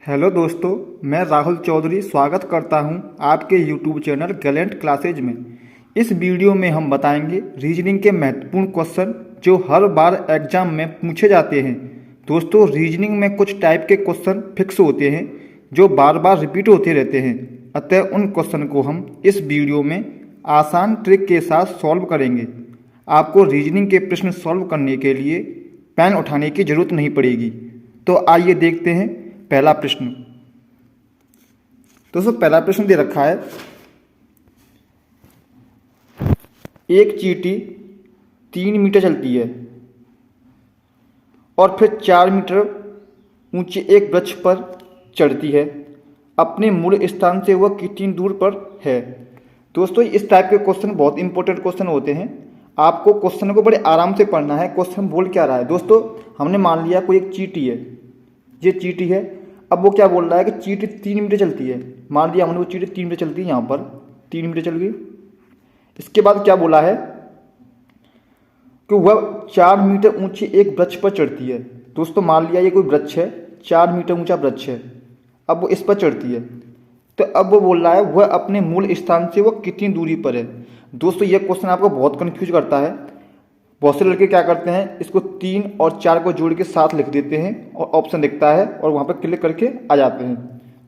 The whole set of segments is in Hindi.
हेलो दोस्तों, मैं राहुल चौधरी स्वागत करता हूं आपके यूट्यूब चैनल गैलेंट क्लासेज में। इस वीडियो में हम बताएंगे रीजनिंग के महत्वपूर्ण क्वेश्चन जो हर बार एग्जाम में पूछे जाते हैं। दोस्तों, रीजनिंग में कुछ टाइप के क्वेश्चन फिक्स होते हैं जो बार बार रिपीट होते रहते हैं, अतः उन क्वेश्चन को हम इस वीडियो में आसान ट्रिक के साथ सॉल्व करेंगे। आपको रीजनिंग के प्रश्न सॉल्व करने के लिए पेन उठाने की जरूरत नहीं पड़ेगी। तो आइए देखते हैं पहला प्रश्न। दोस्तों, पहला प्रश्न दे रखा है, एक चींटी 3 मीटर चलती है और फिर 4 मीटर ऊंचे एक वृक्ष पर चढ़ती है। अपने मूल स्थान से वह कितनी दूर पर है? दोस्तों, इस टाइप के क्वेश्चन बहुत इंपॉर्टेंट क्वेश्चन होते हैं। आपको क्वेश्चन को बड़े आराम से पढ़ना है। क्वेश्चन बोल क्या रहा है? दोस्तों, हमने मान लिया कोई एक चींटी है, ये चींटी है। अब वो क्या बोल रहा है कि चींटी 3 मीटर चलती है। मान लिया हमने वो चींटी 3 मीटर चलती है, यहाँ पर 3 मीटर चल गई। इसके बाद क्या बोला है कि वह 4 मीटर ऊंचे एक वृक्ष पर चढ़ती है। दोस्तों, मान लिया ये कोई वृक्ष है, 4 मीटर ऊंचा वृक्ष है। अब वो इस पर चढ़ती है, तो अब वो बोल रहा है वह अपने मूल स्थान से वह कितनी दूरी पर है। दोस्तों, यह क्वेश्चन आपको बहुत कंफ्यूज करता है। बहुत से लड़के क्या करते हैं, इसको 3 और 4 को जोड़ के साथ लिख देते हैं और ऑप्शन दिखता है और वहाँ पर क्लिक करके आ जाते हैं।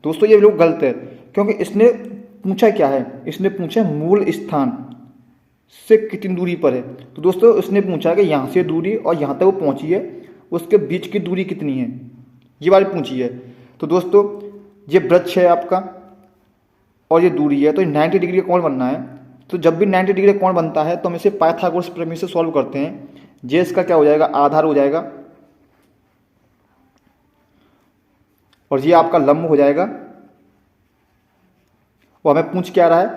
दोस्तों, ये लोग गलत है, क्योंकि इसने पूछा क्या है? इसने पूछा मूल स्थान से कितनी दूरी पर है। तो दोस्तों, इसने पूछा कि यहाँ से दूरी और यहाँ तक वो पहुँची है, उसके बीच की दूरी कितनी है, ये वाली पूछी है। तो दोस्तों, ये वृक्ष है आपका और ये दूरी है, तो 90 डिग्री का कोण बनना है। तो जब भी 90 डिग्री कोण बनता है तो हम इसे पाइथागोरस प्रमेय से सॉल्व करते हैं। जे इसका क्या हो जाएगा? आधार हो जाएगा और ये आपका लंब हो जाएगा। और हमें पूछ क्या रहा है?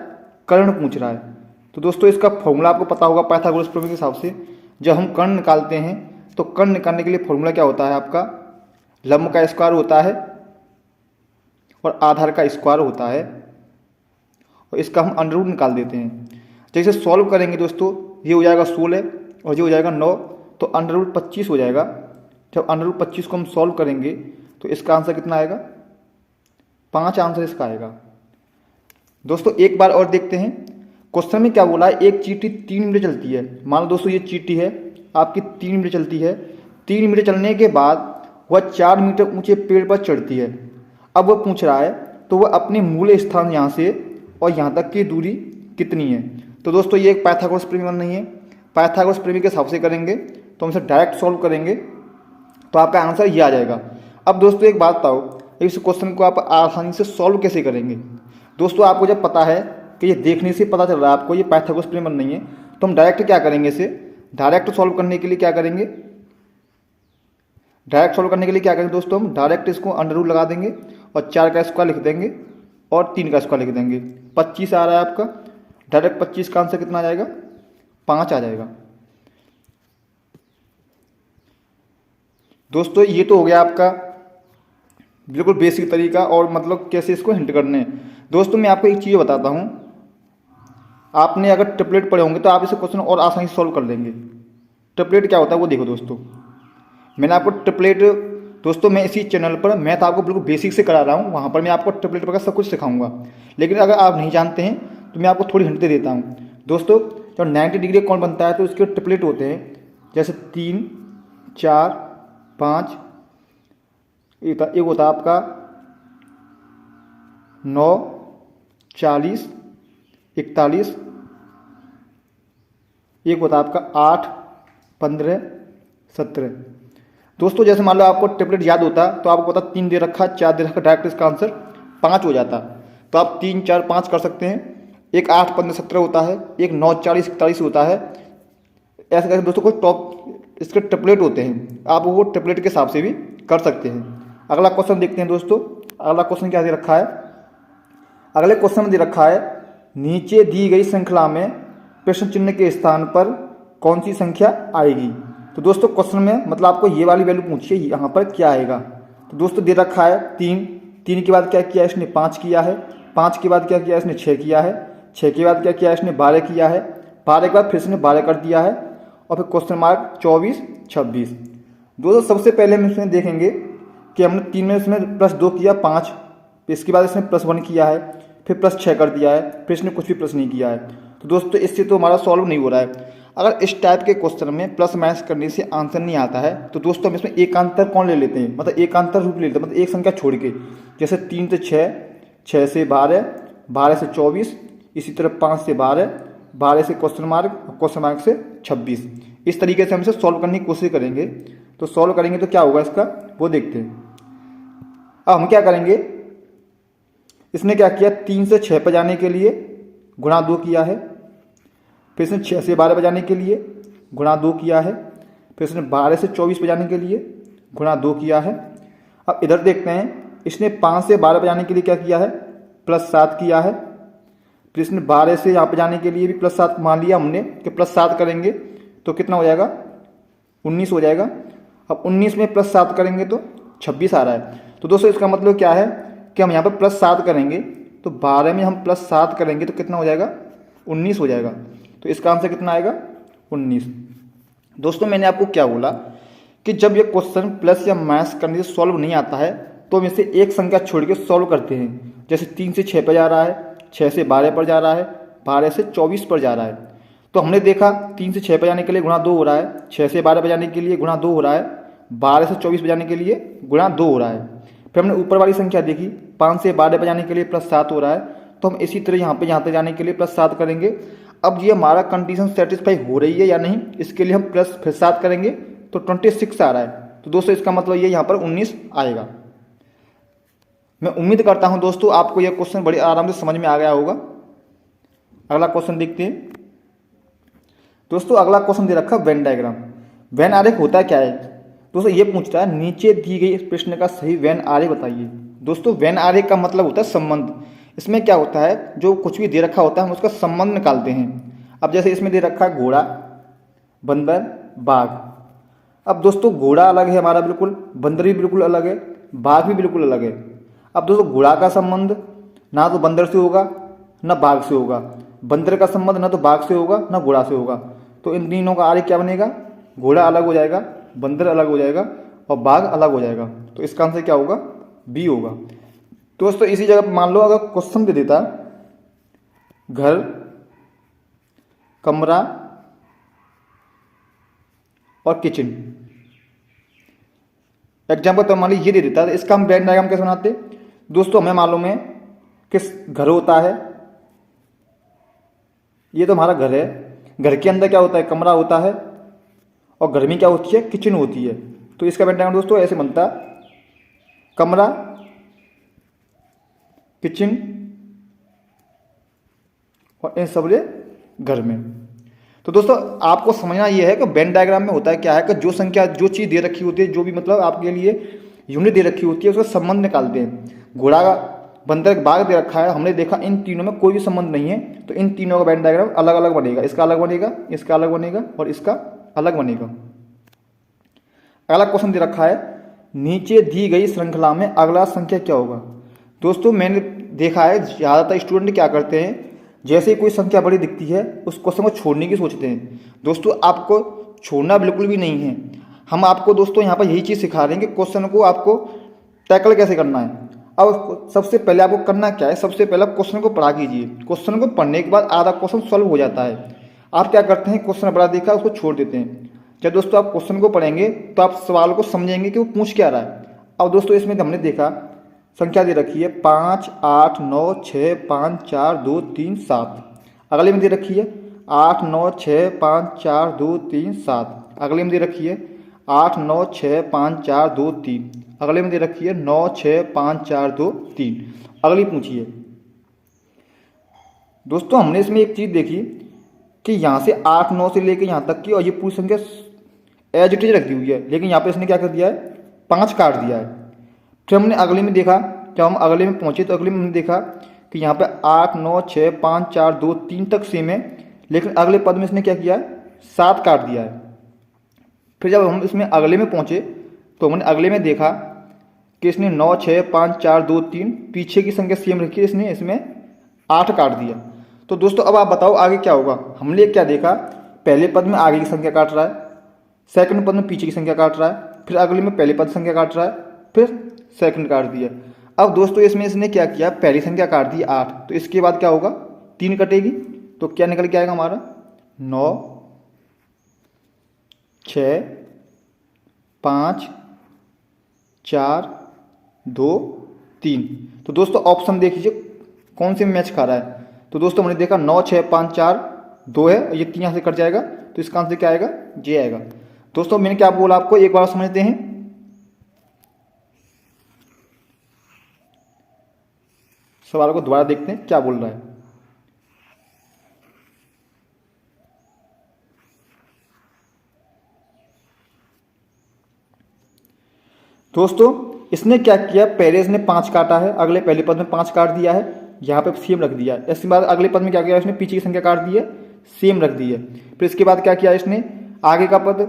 कर्ण पूछ रहा है। तो दोस्तों, इसका फॉर्मूला आपको पता होगा पाइथागोरस प्रमेय के हिसाब से। जब हम कर्ण निकालते हैं तो कर्ण निकालने के लिए फॉर्मूला क्या होता है आपका? लंब का स्क्वायर होता है और आधार का स्क्वायर होता है, और इसका हम अंडर रूट निकाल देते हैं। जैसे सॉल्व करेंगे दोस्तों, ये हो जाएगा 16 और ये हो जाएगा 9, तो अंडर रूट 25 हो जाएगा। जब अंडर रूट 25 को हम सॉल्व करेंगे तो इसका आंसर कितना आएगा? 5 आंसर इसका आएगा। दोस्तों, एक बार और देखते हैं क्वेश्चन में क्या बोला है। एक चींटी 3 मीटर चलती है। मान लो दोस्तों, ये चींटी है आपकी 3 मीटर चलती है। 3 मीटर चलने के बाद वह 4 मीटर ऊंचे पेड़ पर चढ़ती है। अब वह पूछ रहा है तो वह अपने मूल स्थान यहाँ से और यहाँ तक की दूरी कितनी है। तो दोस्तों, ये एक पाइथागोरस प्रमेय नहीं है। पाइथागोरस प्रमेय के हिसाब से करेंगे तो हम इसे डायरेक्ट सॉल्व करेंगे तो आपका आंसर ये आ जाएगा। अब दोस्तों, एक बात बताओ, इस क्वेश्चन को आप आसानी से सॉल्व कैसे करेंगे? दोस्तों, आपको जब पता है कि ये देखने से पता चल रहा है आपको ये पाइथागोरस प्रमेय नहीं है, तो हम डायरेक्ट क्या करेंगे? इसे डायरेक्ट सॉल्व करने के लिए क्या करेंगे? डायरेक्ट सॉल्व करने के लिए क्या करेंगे दोस्तों? हम डायरेक्ट इसको अंडर रूट लगा देंगे और 4 का स्क्वायर लिख देंगे और 3 का स्क्वायर लिख देंगे। 25 आ रहा है आपका। डायरेक्ट 25 का आंसर कितना आ जाएगा? 5 आ जाएगा। दोस्तों, ये तो हो गया आपका बिल्कुल बेसिक तरीका और मतलब कैसे इसको हिंट करने हैं। दोस्तों, मैं आपको एक चीज़ बताता हूँ। आपने अगर ट्रिपलेट पढ़े होंगे तो आप इसे क्वेश्चन और आसानी से सॉल्व कर लेंगे। ट्रिपलेट क्या होता है वो देखो दोस्तों। मैंने आपको ट्रिपलेट, दोस्तों, मैं इसी चैनल पर मैथ आपको बिल्कुल बेसिक से करा रहा हूँ। वहाँ पर मैं आपको ट्रिपलेट वगैरह सब कुछ सिखाऊंगा। लेकिन अगर आप नहीं जानते हैं तो मैं आपको थोड़ी हिंट दे देता हूँ। दोस्तों, जब 90 डिग्री कोण बनता है तो इसके ट्रिपलेट होते हैं, जैसे 3, 4, 5, एक होता है आपका 9, 40, 41, एक होता है आपका 8, 15, 17। दोस्तों, जैसे मान लो आपको ट्रिपलेट याद होता तो आपको पता 3 दे रखा, 4 दे रखा, डायरेक्ट इसका आंसर 5 हो जाता। तो आप 3, 4, 5 कर सकते हैं। एक 8, 15, 17 होता है, एक 9, 40, 41 होता है। ऐसे करके दोस्तों कुछ टॉप इसके ट्रिपलेट होते हैं, आप वो ट्रिपलेट के हिसाब से भी कर सकते हैं। अगला क्वेश्चन देखते हैं दोस्तों। अगला क्वेश्चन क्या दे रखा है? अगले क्वेश्चन में दे रखा है, नीचे दी गई श्रृंखला में प्रश्न चिन्ह के स्थान पर कौन सी संख्या आएगी? तो दोस्तों, क्वेश्चन में मतलब आपको ये वाली वैल्यू पूछिए, यहाँ पर क्या आएगा? तो दोस्तों, दे रखा है 3, 3 के बाद क्या किया इसने? 5 किया है। 5 के बाद क्या किया इसने? 6 किया है। 6 के बाद क्या किया इसने? 12 किया है। 12 के बाद फिर इसने 12 कर दिया है और फिर क्वेश्चन मार्क 24, 26। दोस्तों, सबसे पहले हम इसमें देखेंगे कि हमने 3 में इसमें +2 किया 5, इसके बाद इसने +1 किया है, फिर +6 कर दिया है, फिर इसने कुछ भी प्लस नहीं किया है। तो दोस्तों इससे तो हमारा सॉल्व नहीं हो रहा है। अगर इस टाइप के क्वेश्चन में प्लस माइनस करने से आंसर नहीं आता है तो दोस्तों हम इसमें एकांतर कौन ले लेते हैं, मतलब एकांतर रूप ले लेते हैं, मतलब एक संख्या छोड़ के, जैसे 3 से 6, 6 से 12, 12 से 24, इसी तरह 5 से 12, 12 से क्वेश्चन मार्क से 26। इस तरीके से हम इसे सॉल्व करने की कोशिश करेंगे। तो सॉल्व करेंगे तो क्या होगा इसका वो देखते हैं। अब हम क्या करेंगे, इसने क्या किया, 3 से 6 पर जाने के लिए गुणा 2 किया है, फिर इसने 6 से 12 पर जाने के लिए गुणा 2 किया है, फिर इसने 12 से 24 पर जाने के लिए गुणा 2 किया है। अब इधर देखते हैं, इसने 5 से 12 पर जाने के लिए क्या किया है, +7 किया है, फिर इसने 12 से यहाँ पर जाने के लिए भी +7 मान लिया हमने कि +7 करेंगे तो कितना हो जाएगा, 19 हो जाएगा। अब 19 में +7 करेंगे तो 26 आ रहा है। तो दोस्तों इसका मतलब क्या है कि हम यहाँ पर +7 करेंगे तो 12 में हम +7 करेंगे तो कितना हो जाएगा, 19 हो जाएगा। तो इसका आंसर कितना आएगा, 19। दोस्तों मैंने आपको क्या बोला कि जब ये क्वेश्चन प्लस या माइनस करने से सॉल्व नहीं आता है तो हम इसे एक संख्या छोड़ के सॉल्व करते हैं। जैसे 3 से 6 पर जा रहा है, 6 से 12 पर जा रहा है, 12 से 24 पर जा रहा है। तो हमने देखा 3 से 6 पर जाने के लिए गुणा 2 हो रहा है, 6 से 12 पर जाने के लिए गुणा 2 हो रहा है, 12 से 24 पर जाने के लिए गुणा 2 हो रहा है। फिर हमने ऊपर वाली संख्या देखी, 5 से 12 पर जाने के लिए +7 हो रहा है, तो हम इसी तरह यहाँ तक जाने के लिए +7 करेंगे। अब ये हमारा कंडीशन सेटिस्फाई हो रही है या नहीं, इसके लिए हम प्लस फिर 7 करेंगे तो 26 आ रहा है। तो दोस्तों इसका मतलब ये यहाँ पर 19 आएगा। मैं उम्मीद करता हूँ दोस्तों आपको यह क्वेश्चन बड़े आराम से समझ में आ गया होगा। अगला क्वेश्चन देखते हैं। दोस्तों अगला क्वेश्चन दे रखा वेन डायग्राम। वेन आरेख होता है क्या है दोस्तों, ये पूछता है नीचे दी गई इस प्रश्न का सही वेन आरेख बताइए। दोस्तों वेन आरेख का मतलब होता है संबंध। इसमें क्या होता है, जो कुछ भी दे रखा होता है हम उसका संबंध निकालते हैं। अब जैसे इसमें दे रखा है घोड़ा, बंदर, बाघ। अब दोस्तों घोड़ा अलग है हमारा बिल्कुल, बंदर भी बिल्कुल अलग है, बाघ भी बिल्कुल अलग है। अब दोस्तों घोड़ा का संबंध ना तो बंदर से होगा ना बाघ से होगा, बंदर का संबंध ना तो बाघ से होगा ना घोड़ा से होगा। तो इन तीनों का आरेख क्या बनेगा, घोड़ा अलग हो जाएगा, बंदर अलग हो जाएगा और बाघ अलग हो जाएगा। तो इसका आंसर क्या होगा, बी होगा। दोस्तों इसी जगह मान लो अगर क्वेश्चन दे देता घर, कमरा और किचन, एग्जाम्पल तो मान ली ये दे देता है, इसका हम वेन डायग्राम कैसे बनाते। दोस्तों हमें मालूम है कि घर होता है, ये तो हमारा घर है, घर के अंदर क्या होता है, कमरा होता है, और घर में क्या होती है, किचन होती है। तो इसका वेन डायग्राम दोस्तों ऐसे बनता है, कमरा, किचन और इन सबले घर में। तो दोस्तों आपको समझना यह है कि वेन डायग्राम में होता है क्या है कि जो संख्या, जो चीज़ दे रखी होती है, जो भी मतलब आपके लिए यूनिट दे रखी होती है उसका संबंध निकालते हैं। घोड़ा, बंदर, बाघ दे रखा है, हमने देखा इन तीनों में कोई भी संबंध नहीं है, तो इन तीनों का वेन डायग्राम अलग अलग बनेगा। इसका अलग बनेगा, इसका अलग बनेगा और इसका अलग बनेगा। अगला क्वेश्चन दे रखा है नीचे दी गई श्रृंखला में अगला संख्या क्या होगा। दोस्तों मैंने देखा है ज़्यादातर स्टूडेंट क्या करते हैं, जैसे ही कोई संख्या बड़ी दिखती है उस क्वेश्चन को छोड़ने की सोचते हैं। दोस्तों आपको छोड़ना बिल्कुल भी नहीं है। हम आपको दोस्तों यहाँ पर यही चीज़ सिखा रहे हैं कि क्वेश्चन को आपको टैकल कैसे करना है। अब सबसे पहले आपको करना क्या है, सबसे पहले क्वेश्चन को पढ़ा कीजिए। क्वेश्चन को पढ़ने के बाद आधा क्वेश्चन सॉल्व हो जाता है। आप क्या करते हैं, क्वेश्चन बड़ा देखा उसको छोड़ देते हैं। जब दोस्तों आप क्वेश्चन को पढ़ेंगे तो आप सवाल को समझेंगे कि वो पूछ क्या रहा है। अब दोस्तों इसमें हमने देखा संख्या दे रखी है 5, 8, 9, 6, 5, 4, 2, 3, 7। अगले में दे रखी है 8, 9, 6, 5, 4, 2, 3, 7। अगले में दे रखी है 8, 9, 6, 5, 4, 2, 3। अगले में दे रखी है 9, 6, 5, 4, 2, 3। अगली पूछिए। दोस्तों हमने इसमें एक चीज़ देखी कि यहाँ से 8, 9 से लेकर यहाँ तक की और ये पूरी संख्या एज इट इज रखी हुई है, लेकिन यहाँ पे इसने क्या कर दिया है, 5 काट दिया है। फिर हमने अगले में देखा, जब हम अगले में पहुँचे तो अगले में हमने देखा कि यहाँ पे 8, 9, 6, 5, 4, 2, 3 तक सेम है, लेकिन अगले पद में इसने क्या किया है, 7 काट दिया है। फिर जब हम इसमें अगले में पहुँचे तो हमने अगले में देखा कि इसने 9, 6, 5, 4, 2, 3 पीछे की संख्या सेम रखी है, इसने इसमें 8 काट दिया। तो दोस्तों अब आप बताओ आगे क्या होगा। हमने क्या देखा, पहले पद में आगे की संख्या काट रहा है, सेकंड पद में पीछे की संख्या काट रहा है, फिर अगले में पहले पद संख्या काट रहा है, फिर सेकंड काट दिया। अब दोस्तों इसमें इसने क्या किया, पहली संख्या काट दी 8, तो इसके बाद क्या होगा, 3 कटेगी, तो क्या निकल के आएगा हमारा 9 6 5 4 2 3। तो दोस्तों ऑप्शन देख लीजिए कौन से मैच खा रहा है। तो दोस्तों हमने देखा 9 6 5 4 2 है, ये 3 यहाँ से कट जाएगा, तो इसका आंसर क्या आएगा, जे आएगा। दोस्तों मैंने क्या बोला आपको, एक बार समझते हैं। सवाल को दोबारा देखते हैं क्या बोल रहा है। दोस्तों इसने क्या किया, पहले इसने 5 काटा है, अगले पहले पद में 5 काट दिया है, यहाँ पे सेम रख दिया है। इसके बाद अगले पद में क्या किया, इसने पीछे की संख्या काट दी है, सेम रख दी है। फिर इसके बाद क्या किया, इसने आगे का पद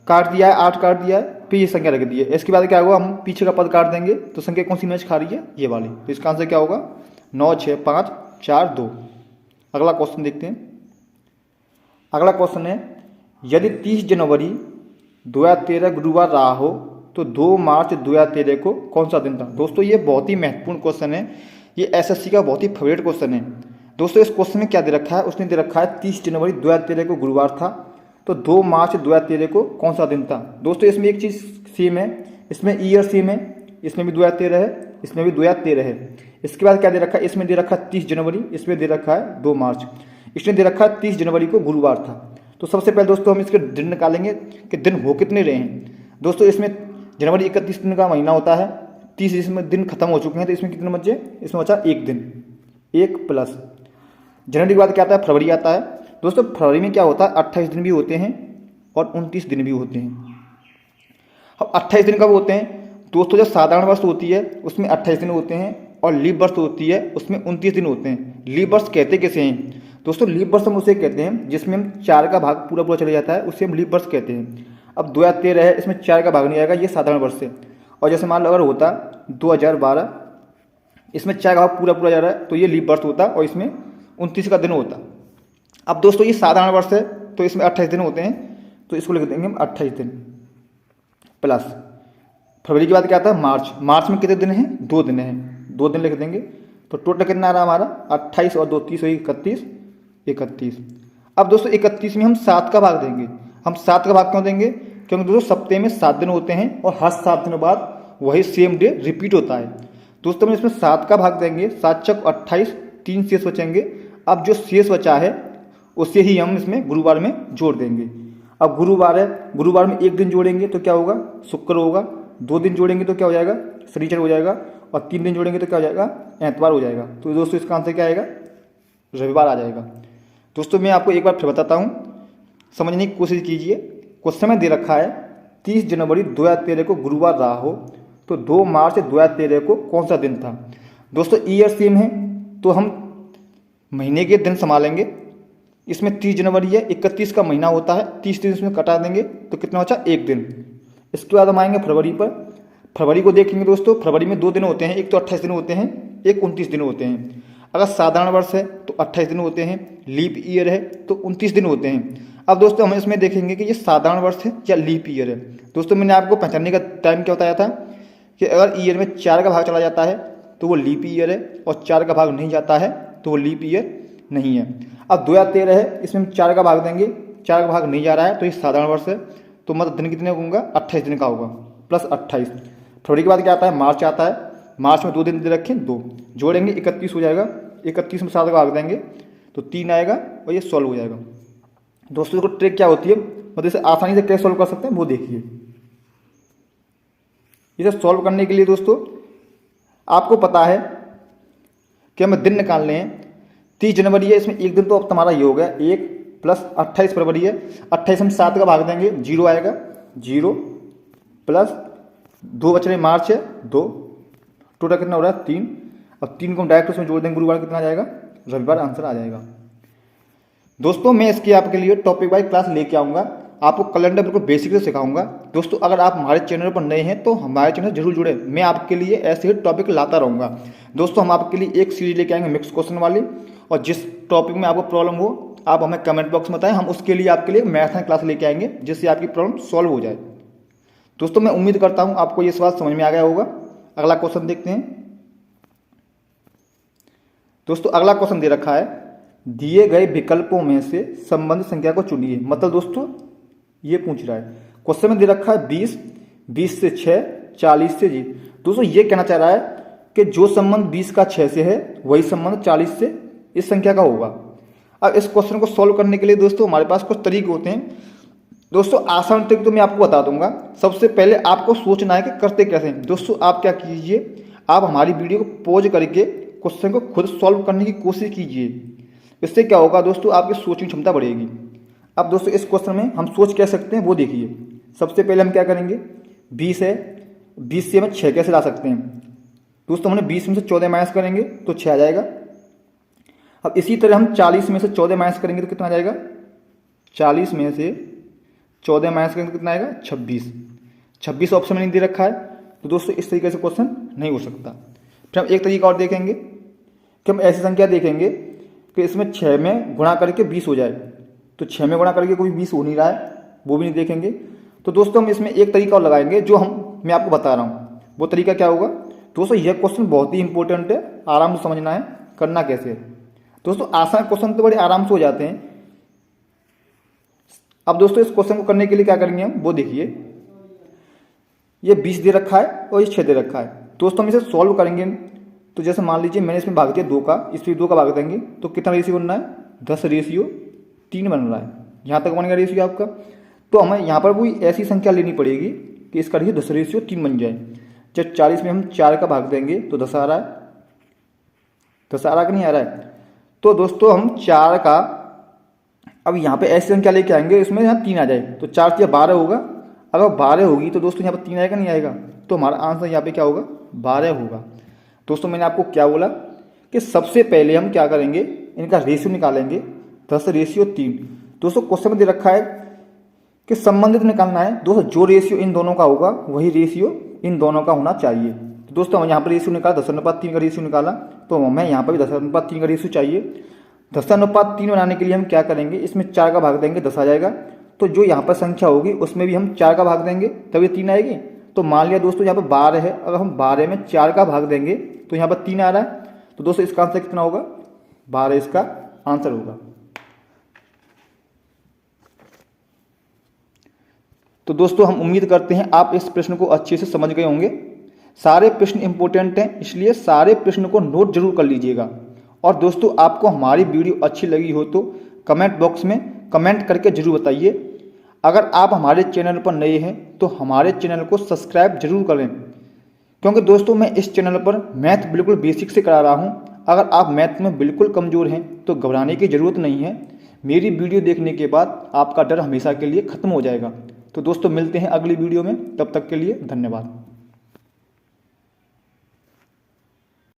काट दिया है, 8 काट दिया है, फिर ये संख्या रख दी है। इसके बाद क्या होगा, हम पीछे का पद काट देंगे, तो संख्या कौन सी मैच खा रही है, ये वाली। तो इसका आंसर क्या होगा 9 6 5 4 2। अगला क्वेश्चन देखते हैं। अगला क्वेश्चन है, यदि 30 जनवरी 2013 गुरुवार रहा हो तो 2 मार्च 2013 को कौन सा दिन था। दोस्तों ये बहुत ही महत्वपूर्ण क्वेश्चन है, ये एसएससी का बहुत ही फेवरेट क्वेश्चन है। दोस्तों इस क्वेश्चन में क्या दे रखा है, उसने दे रखा है 30 जनवरी 2013 को गुरुवार था, तो 2 मार्च 2013 को कौन सा दिन था। दोस्तों इसमें एक चीज़ सेम है, इसमें ईयर सेम है, इसमें भी 2013 है, इसमें भी 2013 है। इसके बाद क्या दे रखा है, इसमें दे रखा है 30 जनवरी, इसमें दे रखा है 2 मार्च, इसने दे रखा है 30 जनवरी को गुरुवार था। तो सबसे पहले दोस्तों हम इसके दिन निकालेंगे कि दिन हो कितने रहे हैं। दोस्तों इसमें जनवरी 31 दिन का महीना होता है, 30 इसमें दिन खत्म हो चुके हैं, तो इसमें कितने बचे, इसमें बचा 1 दिन, 1 प्लस जनवरी के बाद क्या आता है, फरवरी आता है। दोस्तों फरवरी में क्या होता है, 28 दिन भी होते हैं और 29 दिन भी होते हैं। अब 28 दिन कब होते हैं दोस्तों, जब साधारण वर्ष होती है उसमें 28 दिन होते हैं, और लीप वर्ष होती है उसमें 29 दिन होते हैं। लीप वर्ष कहते किसे हैं दोस्तों, लीप वर्ष हम उसे कहते हैं जिसमें हम 4 का भाग पूरा पूरा चले जाता है, उसे हम लीप वर्ष कहते हैं। अब 2013 है, इसमें 4 का भाग नहीं आएगा, ये साधारण वर्ष है। और जैसे मान लो अगर होता 2012, इसमें 4 का भाग पूरा पूरा जा रहा है, तो ये लीप वर्ष होता और इसमें 29 का दिन होता। अब दोस्तों ये साधारण वर्ष है, तो इसमें 28 दिन होते हैं, तो इसको लिख देंगे हम 28 दिन प्लस फरवरी के बाद क्या आता है, मार्च। मार्च में कितने दिन हैं, 2 दिन हैं, 2 दिन लिख देंगे। तो टोटल कितना आ रहा हमारा 28 और 2 30 हुई 31। अब दोस्तों 31 में हम 7 का भाग देंगे। हम 7 का भाग क्यों देंगे, क्योंकि दोस्तों सप्ताह में 7 दिन होते हैं और हर 7 दिनों बाद वही सेम डे रिपीट होता है। दोस्तों हम इसमें 7 का भाग देंगे, 7 चौक 28, 3 शेष बचेंगे। अब जो शेष बचा है उसे ही हम इसमें गुरुवार में जोड़ देंगे। अब गुरुवार है, गुरुवार में 1 दिन जोड़ेंगे तो क्या होगा, शुक्र होगा। 2 दिन जोड़ेंगे तो क्या हो जाएगा, शनिचर हो जाएगा। और 3 दिन जोड़ेंगे तो क्या हो जाएगा, एतवार हो जाएगा। तो दोस्तों इसका आंसर क्या आएगा, रविवार आ जाएगा। दोस्तों मैं आपको एक बार फिर बताता हूँ, समझने की कोशिश कीजिए। क्वेश्चन में दे रखा है 30 जनवरी 2013 को गुरुवार रहा हो तो 2 मार्च 2013 को कौन सा दिन था। दोस्तों ईयर सेम है, तो हम महीने के दिन संभालेंगे। इसमें 30 जनवरी है, 31 का महीना होता है, 30 दिन इसमें कटा देंगे तो कितना बचा, 1 दिन। इसके बाद हम आएंगे फरवरी पर। फरवरी को देखेंगे दोस्तों, फरवरी में 2 दिन होते हैं, एक तो 28 दिन होते हैं, एक 29 दिन होते हैं। अगर साधारण वर्ष है तो 28 दिन होते हैं, लीप ईयर है तो 29 दिन होते हैं। अब दोस्तों हम इसमें देखेंगे कि ये साधारण वर्ष है या लीप ईयर है। दोस्तों मैंने आपको पहचानने का टाइम क्या बताया था कि अगर ईयर में 4 का भाग चला जाता है तो वो लीप ईयर है, और 4 का भाग नहीं जाता है तो वो लीप ईयर नहीं है। अब 2013 है, इसमें हम 4 का भाग देंगे, 4 का भाग नहीं जा रहा है तो ये साधारण वर्ष है, तो मतलब दिन कितने होगा, 28 दिन का होगा प्लस 28। फरवरी के बाद क्या आता है, मार्च आता है। मार्च में 2 दिन दे रखें, 2 जोड़ेंगे 31 हो जाएगा। 31 में 7 का भाग देंगे तो 3 आएगा और ये सॉल्व हो जाएगा। दोस्तों को ट्रिक क्या होती है, मतलब इसे आसानी से कैसे सॉल्व कर सकते हैं वो देखिए। इसे सॉल्व करने के लिए दोस्तों आपको पता है कि हमें दिन निकालने हैं। 30 जनवरी है, इसमें 1 दिन तो अब तुम्हारा ये हो गया 1 प्लस 28 फरवरी है। 28 में 7 का भाग देंगे, 0 आएगा, 0 प्लस 2 बच रहे, मार्च है 2, टोटल कितना हो रहा है 3। और 3 को हम डायरेक्ट उसमें जोड़ देंगे, गुरुवार कितना आ जाएगा, रविवार आंसर आ जाएगा। दोस्तों मैं इसकी आपके लिए टॉपिक वाइज क्लास लेके आऊँगा, आपको कैलेंडर बिल्कुल बेसिक से सिखाऊंगा। दोस्तों अगर आप हमारे चैनल पर नए हैं तो हमारे चैनल जरूर जुड़े, मैं आपके लिए ऐसे ही टॉपिक लाता रहूँगा। दोस्तों हम आपके लिए एक सीरीज लेके आएंगे मिक्स क्वेश्चन वाली, और जिस टॉपिक में आपको प्रॉब्लम हो आप हमें कमेंट बॉक्स में बताएं, हम उसके लिए आपके लिए मैराथन क्लास लेके आएंगे जिससे आपकी प्रॉब्लम सॉल्व हो जाए। दोस्तों मैं उम्मीद करता हूँ आपको ये सवाल समझ में आ गया होगा। अगला क्वेश्चन देखते हैं। दोस्तों अगला क्वेश्चन दे रखा है, दिए गए विकल्पों में से संबंधित संख्या को चुनिए। मतलब दोस्तों ये पूछ रहा है, क्वेश्चन में दे रखा है 20, 20 से 6, 40 से जी। दोस्तों ये कहना चाह रहा है कि जो संबंध 20 का 6 से है वही संबंध 40 से इस संख्या का होगा। अब इस क्वेश्चन को सॉल्व करने के लिए दोस्तों हमारे पास कुछ तरीके होते हैं। दोस्तों आसान तरीके तो मैं आपको बता दूंगा। सबसे पहले आपको सोचना है कि करते कैसे हैं। दोस्तों आप क्या कीजिए, आप हमारी वीडियो को पॉज करके क्वेश्चन को खुद सॉल्व करने की कोशिश कीजिए। इससे क्या होगा दोस्तों, आपकी सोचने की क्षमता बढ़ेगी। अब दोस्तों इस क्वेश्चन में हम सोच क्या सकते हैं वो देखिए। सबसे पहले हम क्या करेंगे, 20 है, 20 से हम 6 कैसे ला सकते हैं। दोस्तों हमने 20 में से 14 माइनस करेंगे तो 6 आ जाएगा। अब इसी तरह हम 40 में से 14 माइनस करेंगे तो कितना आ जाएगा, 40 में से 14 माइनस करेंगे तो कितना आएगा, 26। 26 ऑप्शन में नहीं दे रखा है, तो दोस्तों इस तरीके से क्वेश्चन नहीं हो सकता। फिर हम एक तरीका और देखेंगे कि हम ऐसी संख्या देखेंगे कि इसमें 6 में गुणा करके 20 हो जाए। तो 6 में गुणा करके कोई 20 हो नहीं रहा है, वो भी नहीं देखेंगे। तो दोस्तों हम इसमें एक तरीका और लगाएंगे जो मैं आपको बता रहा हूँ। वो तरीका क्या होगा दोस्तों, यह क्वेश्चन बहुत ही इंपॉर्टेंट है, आराम से समझना है करना कैसे है। दोस्तों आसान क्वेश्चन तो बड़े आराम से हो जाते हैं। अब दोस्तों इस क्वेश्चन को करने के लिए क्या करेंगे हम वो देखिए। ये 20 दे रखा है और ये 6 दे रखा है। दोस्तों हम इसे सॉल्व करेंगे। तो जैसे मान लीजिए मैंने इसमें भाग दिया 2 का, इसमें 2 का भाग देंगे तो कितना रेशियो बन रहा है, 10:3 बन रहा है। यहाँ तक बन गया रेशियो आपका। तो हमें यहाँ पर कोई ऐसी संख्या लेनी पड़ेगी कि इसका रेशियो 10:3 बन जाए। जब 40 में हम 4 का भाग देंगे तो 10 आ रहा है, 10 आ रहा कि नहीं आ रहा है। तो दोस्तों हम 4 का, अब यहाँ पे ऐसी संख्या लेके आएंगे इसमें यहाँ 3 आ जाए तो 4 से 12 होगा। अगर 12 होगी तो दोस्तों यहाँ पर 3 आएगा नहीं आएगा, तो हमारा आंसर यहाँ पे क्या होगा, 12 होगा। दोस्तों मैंने आपको क्या बोला कि सबसे पहले हम क्या करेंगे, इनका रेशियो निकालेंगे, 10:3। दोस्तों क्वेश्चन में दे रखा है कि संबंधित निकालना है। दोस्तों जो रेशियो इन दोनों का होगा वही रेशियो इन दोनों का होना चाहिए। तो दोस्तों हम यहाँ पर रेशियो निकाला, 10:3 का रेशियो निकाला, तो हमें यहाँ पर भी 10:3 का रेशियो चाहिए। 10:3 बनाने के लिए हम क्या करेंगे, इसमें 4 का भाग देंगे, 10 आ जाएगा। तो जो यहाँ पर संख्या होगी उसमें भी हम 4 का भाग देंगे तभी 3 आएगी। तो मान लिया दोस्तों यहाँ पर 12 है, अगर हम 12 में 4 का भाग देंगे तो यहाँ पर 3 आ रहा है। तो दोस्तों इसका आंसर कितना होगा, 12 इसका आंसर होगा। तो दोस्तों हम उम्मीद करते हैं आप इस प्रश्न को अच्छे से समझ गए होंगे। सारे प्रश्न इंपॉर्टेंट हैं, इसलिए सारे प्रश्न को नोट जरूर कर लीजिएगा। और दोस्तों आपको हमारी वीडियो अच्छी लगी हो तो कमेंट बॉक्स में कमेंट करके जरूर बताइए। अगर आप हमारे चैनल पर नए हैं तो हमारे चैनल को सब्सक्राइब जरूर करें, क्योंकि दोस्तों मैं इस चैनल पर मैथ बिल्कुल बेसिक से करा रहा हूं। अगर आप मैथ में बिल्कुल कमज़ोर हैं तो घबराने की ज़रूरत नहीं है। मेरी वीडियो देखने के बाद आपका डर हमेशा के लिए ख़त्म हो जाएगा। तो दोस्तों मिलते हैं अगली वीडियो में, तब तक के लिए धन्यवाद।